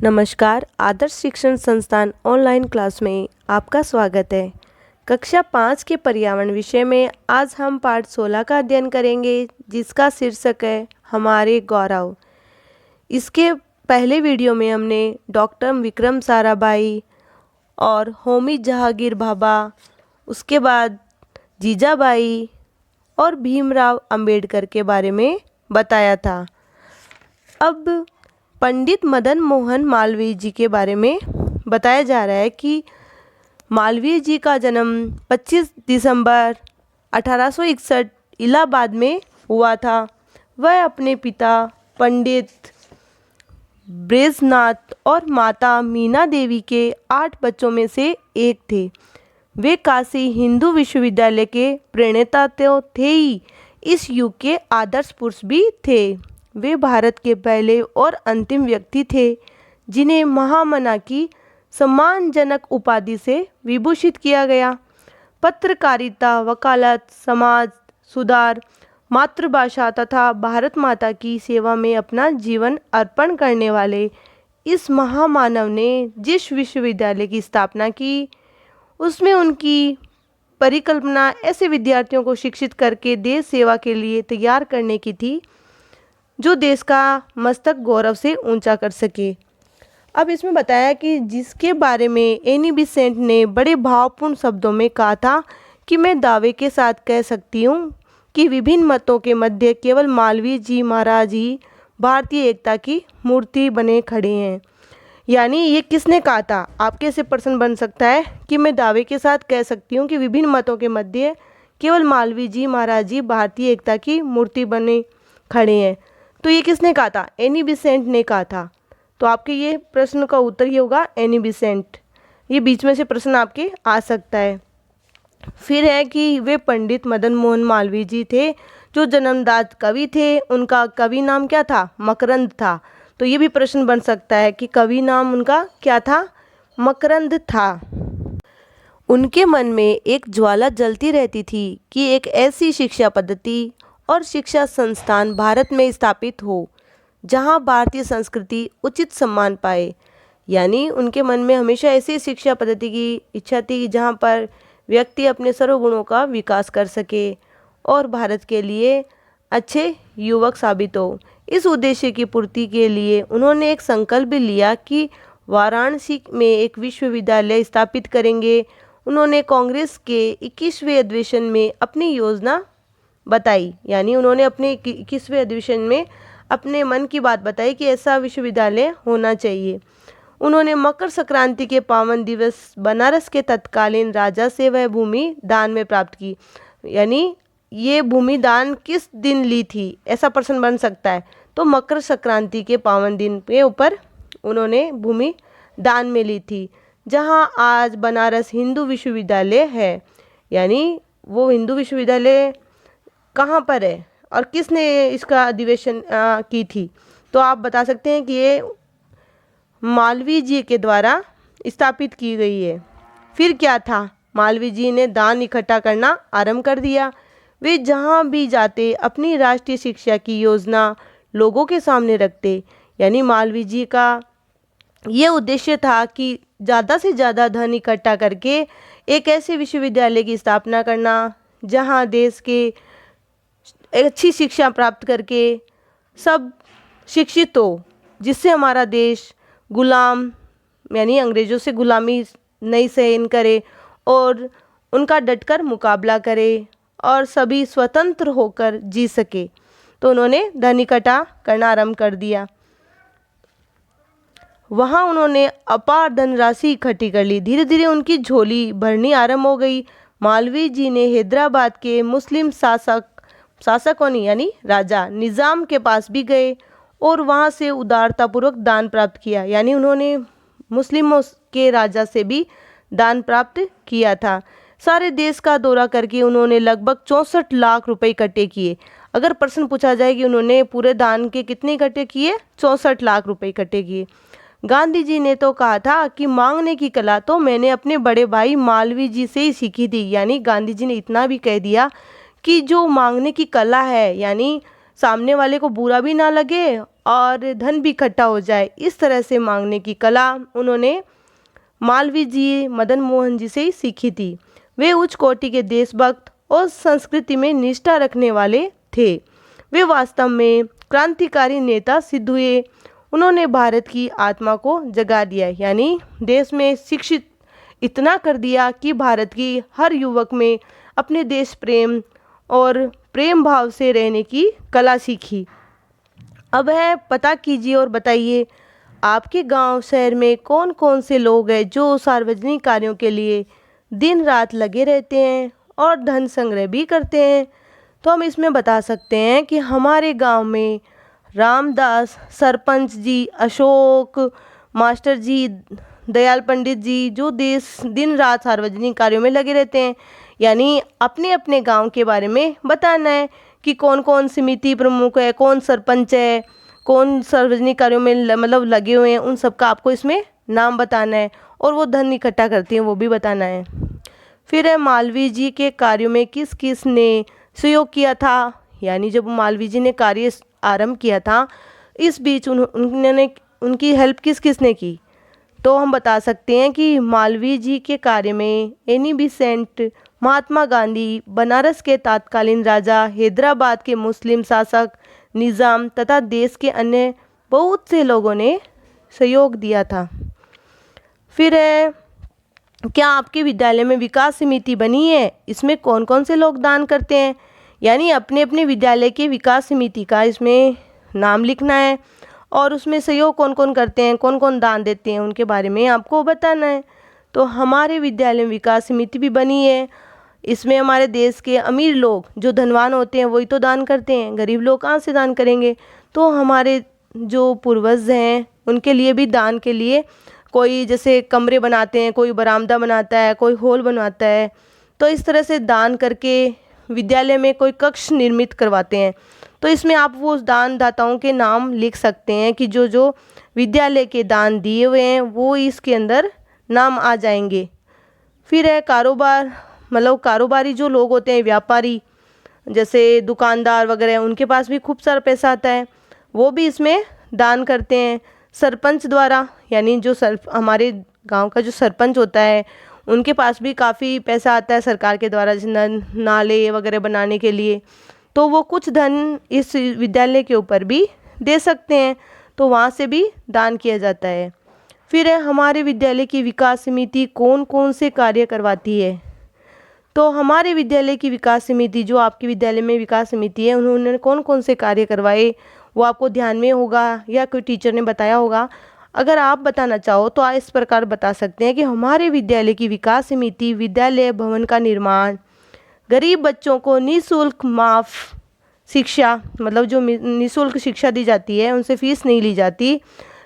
नमस्कार, आदर्श शिक्षण संस्थान ऑनलाइन क्लास में आपका स्वागत है। कक्षा 5 के पर्यावरण विषय में आज हम पाठ 16 का अध्ययन करेंगे, जिसका शीर्षक है हमारे गौरव। इसके पहले वीडियो में हमने डॉक्टर विक्रम साराभाई और होमी जहांगीर भाभा, उसके बाद जीजाबाई और भीमराव अंबेडकर के बारे में बताया था। अब पंडित मदन मोहन मालवीय जी के बारे में बताया जा रहा है कि मालवीय जी का जन्म 25 दिसंबर 1861 इलाहाबाद में हुआ था। वह अपने पिता पंडित ब्रजेनाथ और माता मीना देवी के 8 बच्चों में से एक थे। वे काशी हिंदू विश्वविद्यालय के प्रणेता तो थे ही, इस युग के आदर्श पुरुष भी थे। वे भारत के पहले और अंतिम व्यक्ति थे जिन्हें महामना की सम्मानजनक उपाधि से विभूषित किया गया। पत्रकारिता, वकालत, समाज सुधार, मातृभाषा तथा भारत माता की सेवा में अपना जीवन अर्पण करने वाले इस महामानव ने जिस विश्वविद्यालय की स्थापना की, उसमें उनकी परिकल्पना ऐसे विद्यार्थियों को शिक्षित करके देश सेवा के लिए तैयार करने की थी जो देश का मस्तक गौरव से ऊंचा कर सके। अब इसमें बताया कि जिसके बारे में एनी बेसेंट ने बड़े भावपूर्ण शब्दों में कहा था कि मैं दावे के साथ कह सकती हूँ कि विभिन्न मतों के मध्य केवल मालवीय जी महाराज ही भारतीय एकता की मूर्ति बने खड़े हैं। यानी ये किसने कहा था? आपके ऐसे प्रश्न बन सकता है कि मैं दावे के साथ कह सकती हूँ कि विभिन्न मतों के मध्य केवल मालवीय जी महाराज जी भारतीय एकता की मूर्ति बने खड़े हैं। तो ये किसने कहा था? एनी बेसेंट ने कहा था। तो आपके ये प्रश्न का उत्तर ये होगा एनी बेसेंट। ये बीच में से प्रश्न आपके आ सकता है। फिर है कि वे पंडित मदन मोहन मालवीय जी थे जो जन्मदात कवि थे। उनका कवि नाम क्या था? मकरंद था। तो ये भी प्रश्न बन सकता है कि कवि नाम उनका क्या था? मकरंद था। उनके मन में एक ज्वाला जलती रहती थी कि एक ऐसी शिक्षा पद्धति और शिक्षा संस्थान भारत में स्थापित हो जहां भारतीय संस्कृति उचित सम्मान पाए। यानी उनके मन में हमेशा ऐसी शिक्षा पद्धति की इच्छा थी जहां पर व्यक्ति अपने सर्वगुणों का विकास कर सके और भारत के लिए अच्छे युवक साबित हो। इस उद्देश्य की पूर्ति के लिए उन्होंने एक संकल्प भी लिया कि वाराणसी में एक विश्वविद्यालय स्थापित करेंगे। उन्होंने कांग्रेस के 21वें अधिवेशन में अपनी योजना बताई। यानी उन्होंने अपने 21वें अधिवेशन में अपने मन की बात बताई कि ऐसा विश्वविद्यालय होना चाहिए। उन्होंने मकर संक्रांति के पावन दिवस बनारस के तत्कालीन राजा से वह भूमि दान में प्राप्त की। यानी ये भूमि दान किस दिन ली थी? ऐसा प्रश्न बन सकता है। तो मकर संक्रांति के पावन दिन के ऊपर उन्होंने भूमि दान में ली थी, जहां आज बनारस हिंदू विश्वविद्यालय है। यानी वो हिंदू विश्वविद्यालय कहाँ पर है और किसने इसका अधिवेशन की थी? तो आप बता सकते हैं कि ये मालवीय जी के द्वारा स्थापित की गई है। फिर क्या था? मालवीय जी ने दान इकट्ठा करना आरंभ कर दिया। वे जहाँ भी जाते अपनी राष्ट्रीय शिक्षा की योजना लोगों के सामने रखते। यानी मालवीय जी का ये उद्देश्य था कि ज़्यादा से ज़्यादा धन इकट्ठा करके एक ऐसे विश्वविद्यालय की स्थापना करना जहाँ देश के अच्छी शिक्षा प्राप्त करके सब शिक्षित हो, जिससे हमारा देश गुलाम यानी अंग्रेज़ों से गुलामी नहीं सहन करे और उनका डटकर मुकाबला करे और सभी स्वतंत्र होकर जी सके। तो उन्होंने धन इकट्ठा करना आरंभ कर दिया। वहाँ उन्होंने अपार धनराशि इकट्ठी कर ली। धीरे धीरे उनकी झोली भरनी आरंभ हो गई। मालवीय जी ने हैदराबाद के मुस्लिम शासकों यानी राजा निज़ाम के पास भी गए और वहाँ से उदारतापूर्वक दान प्राप्त किया। यानी उन्होंने मुस्लिमों के राजा से भी दान प्राप्त किया था। सारे देश का दौरा करके उन्होंने लगभग 64 लाख रुपए इकट्ठे किए। अगर प्रश्न पूछा जाए कि उन्होंने पूरे दान के कितने इकट्ठे किए? 64 लाख रुपए इकट्ठे किए। गांधी जी ने तो कहा था कि मांगने की कला तो मैंने अपने बड़े भाई मालवीय जी से ही सीखी थी। यानी गांधी जी ने इतना भी कह दिया कि जो मांगने की कला है, यानी सामने वाले को बुरा भी ना लगे और धन भी इकट्ठा हो जाए, इस तरह से मांगने की कला उन्होंने मालवीय जी मदन मोहन जी से ही सीखी थी। वे उच्च कोटि के देशभक्त और संस्कृति में निष्ठा रखने वाले थे। वे वास्तव में क्रांतिकारी नेता सिद्ध हुए। उन्होंने भारत की आत्मा को जगा दिया, यानी देश में शिक्षित इतना कर दिया कि भारत की हर युवक में अपने देश प्रेम और प्रेम भाव से रहने की कला सीखी। अब है पता कीजिए और बताइए, आपके गांव शहर में कौन कौन से लोग हैं जो सार्वजनिक कार्यों के लिए दिन रात लगे रहते हैं और धन संग्रह भी करते हैं। तो हम इसमें बता सकते हैं कि हमारे गांव में रामदास, सरपंच जी, अशोक मास्टर जी, दयाल पंडित जी, जो देश दिन रात सार्वजनिक कार्यों में लगे रहते हैं। यानी अपने अपने गांव के बारे में बताना है कि कौन कौन समिति प्रमुख है, कौन सरपंच है, कौन सार्वजनिक कार्यों में मतलब लगे हुए हैं, उन सबका आपको इसमें नाम बताना है और वो धन इकट्ठा करती हैं वो भी बताना है। फिर है मालवीय जी के कार्यों में किस किस ने सहयोग किया था, यानी जब मालवीय जी ने कार्य आरंभ किया था इस बीच उन्होंने उनकी हेल्प किस किस ने की। तो हम बता सकते हैं कि मालवीय जी के कार्य में एनी बेसेंट, महात्मा गांधी, बनारस के तत्कालीन राजा, हैदराबाद के मुस्लिम शासक निज़ाम तथा देश के अन्य बहुत से लोगों ने सहयोग दिया था। फिर है, क्या आपके विद्यालय में विकास समिति बनी है? इसमें कौन कौन से लोग दान करते हैं, यानी अपने अपने विद्यालय के विकास समिति का इसमें नाम लिखना है और उसमें सहयोग कौन कौन करते हैं, कौन कौन दान देते हैं, उनके बारे में आपको बताना है। तो हमारे विद्यालय में विकास समिति भी बनी है। इसमें हमारे देश के अमीर लोग जो धनवान होते हैं वही तो दान करते हैं, गरीब लोग कहाँ से दान करेंगे। तो हमारे जो पूर्वज हैं उनके लिए भी दान के लिए कोई जैसे कमरे बनाते हैं, कोई बरामदा बनाता है, कोई हॉल बनवाता है। तो इस तरह से दान करके विद्यालय में कोई कक्ष निर्मित करवाते हैं। तो इसमें आप वो दान दाताओं के नाम लिख सकते हैं कि जो जो विद्यालय के दान दिए हुए हैं वो इसके अंदर नाम आ जाएंगे। फिर है कारोबार, मतलब कारोबारी जो लोग होते हैं, व्यापारी जैसे दुकानदार वगैरह, उनके पास भी खूब सारा पैसा आता है, वो भी इसमें दान करते हैं। सरपंच द्वारा, यानी जो हमारे गांव का जो सरपंच होता है उनके पास भी काफ़ी पैसा आता है सरकार के द्वारा, जैसे नाले वगैरह बनाने के लिए। तो वो कुछ धन इस विद्यालय के ऊपर भी दे सकते हैं, तो वहाँ से भी दान किया जाता है। फिर है हमारे विद्यालय की विकास समिति कौन कौन से कार्य करवाती है। तो हमारे विद्यालय की विकास समिति, जो आपके विद्यालय में विकास समिति है, उन्होंने कौन कौन से कार्य करवाए वो आपको ध्यान में होगा या कोई टीचर ने बताया होगा। अगर आप बताना चाहो तो आप इस प्रकार बता सकते हैं कि हमारे विद्यालय की विकास समिति विद्यालय भवन का निर्माण, गरीब बच्चों को निःशुल्क माफ़ शिक्षा, मतलब जो निःशुल्क शिक्षा दी जाती है, उनसे फीस नहीं ली जाती,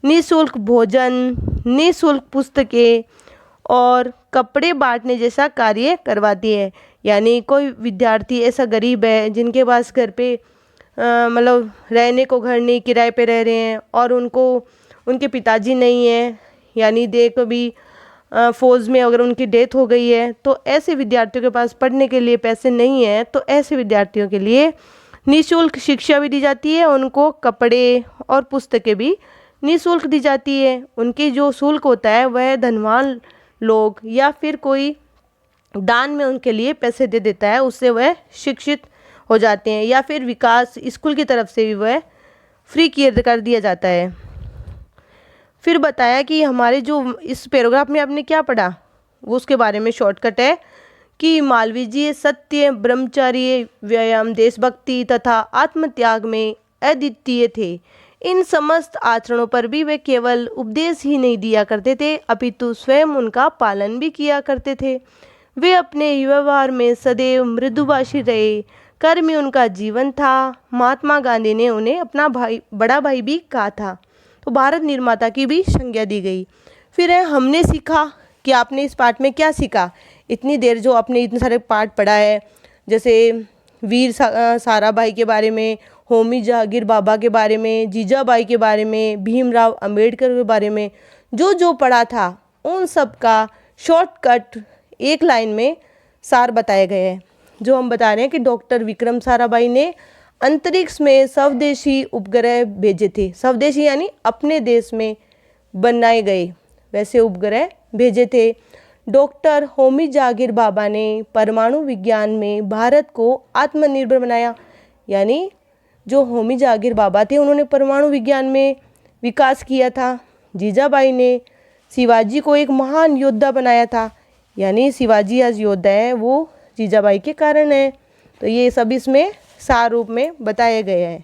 निःशुल्क भोजन, निःशुल्क पुस्तकें और कपड़े बांटने जैसा कार्य करवाती है। यानी कोई विद्यार्थी ऐसा गरीब है जिनके पास घर पे मतलब रहने को घर नहीं, किराए पे रह रहे हैं और उनको उनके पिताजी नहीं है, यानी दे कभी फ़ौज में अगर उनकी डेथ हो गई है, तो ऐसे विद्यार्थियों के पास पढ़ने के लिए पैसे नहीं है, तो ऐसे विद्यार्थियों के लिए निःशुल्क शिक्षा भी दी जाती है, उनको कपड़े और पुस्तकें भी निःशुल्क दी जाती है। उनकी जो शुल्क होता है वह धनवान लोग या फिर कोई दान में उनके लिए पैसे दे देता है, उससे वह शिक्षित हो जाते हैं, या फिर विकास स्कूल की तरफ से भी वह फ्री कर दिया जाता है। फिर बताया कि हमारे जो इस पैराग्राफ में आपने क्या पढ़ा वो उसके बारे में शॉर्टकट है कि मालवीय जी सत्य, ब्रह्मचर्य, व्यायाम, देशभक्ति तथा आत्मत्याग में अद्वितीय थे। इन समस्त आचरणों पर भी वे केवल उपदेश ही नहीं दिया करते थे अपितु स्वयं उनका पालन भी किया करते थे। वे अपने व्यवहार में सदैव मृदुभाषी रहे, कर्म उनका जीवन था। महात्मा गांधी ने उन्हें अपना भाई, बड़ा भाई भी कहा था। तो भारत निर्माता की भी संज्ञा दी गई। फिर है हमने सीखा कि आपने इस पाठ में क्या सीखा। इतनी देर जो आपने इतने सारे पाठ पढ़ा है, जैसे वीर साराभाई के बारे में, होमी जहांगीर बाबा के बारे में, जीजाबाई के बारे में, भीमराव अंबेडकर के बारे में, जो जो पढ़ा था उन सब का शॉर्टकट एक लाइन में सार बताए गए हैं। जो हम बता रहे हैं कि डॉक्टर विक्रम साराभाई ने अंतरिक्ष में स्वदेशी उपग्रह भेजे थे। स्वदेशी यानी अपने देश में बनाए गए वैसे उपग्रह भेजे थे। डॉक्टर होमी जहांगीर भाभा ने परमाणु विज्ञान में भारत को आत्मनिर्भर बनाया। यानी जो होमी जहांगीर भाभा थे उन्होंने परमाणु विज्ञान में विकास किया था। जीजाबाई ने शिवाजी को एक महान योद्धा बनाया था। यानी शिवाजी आज योद्धा है वो जीजाबाई के कारण है। तो ये सब इसमें सार रूप में बताए गए हैं।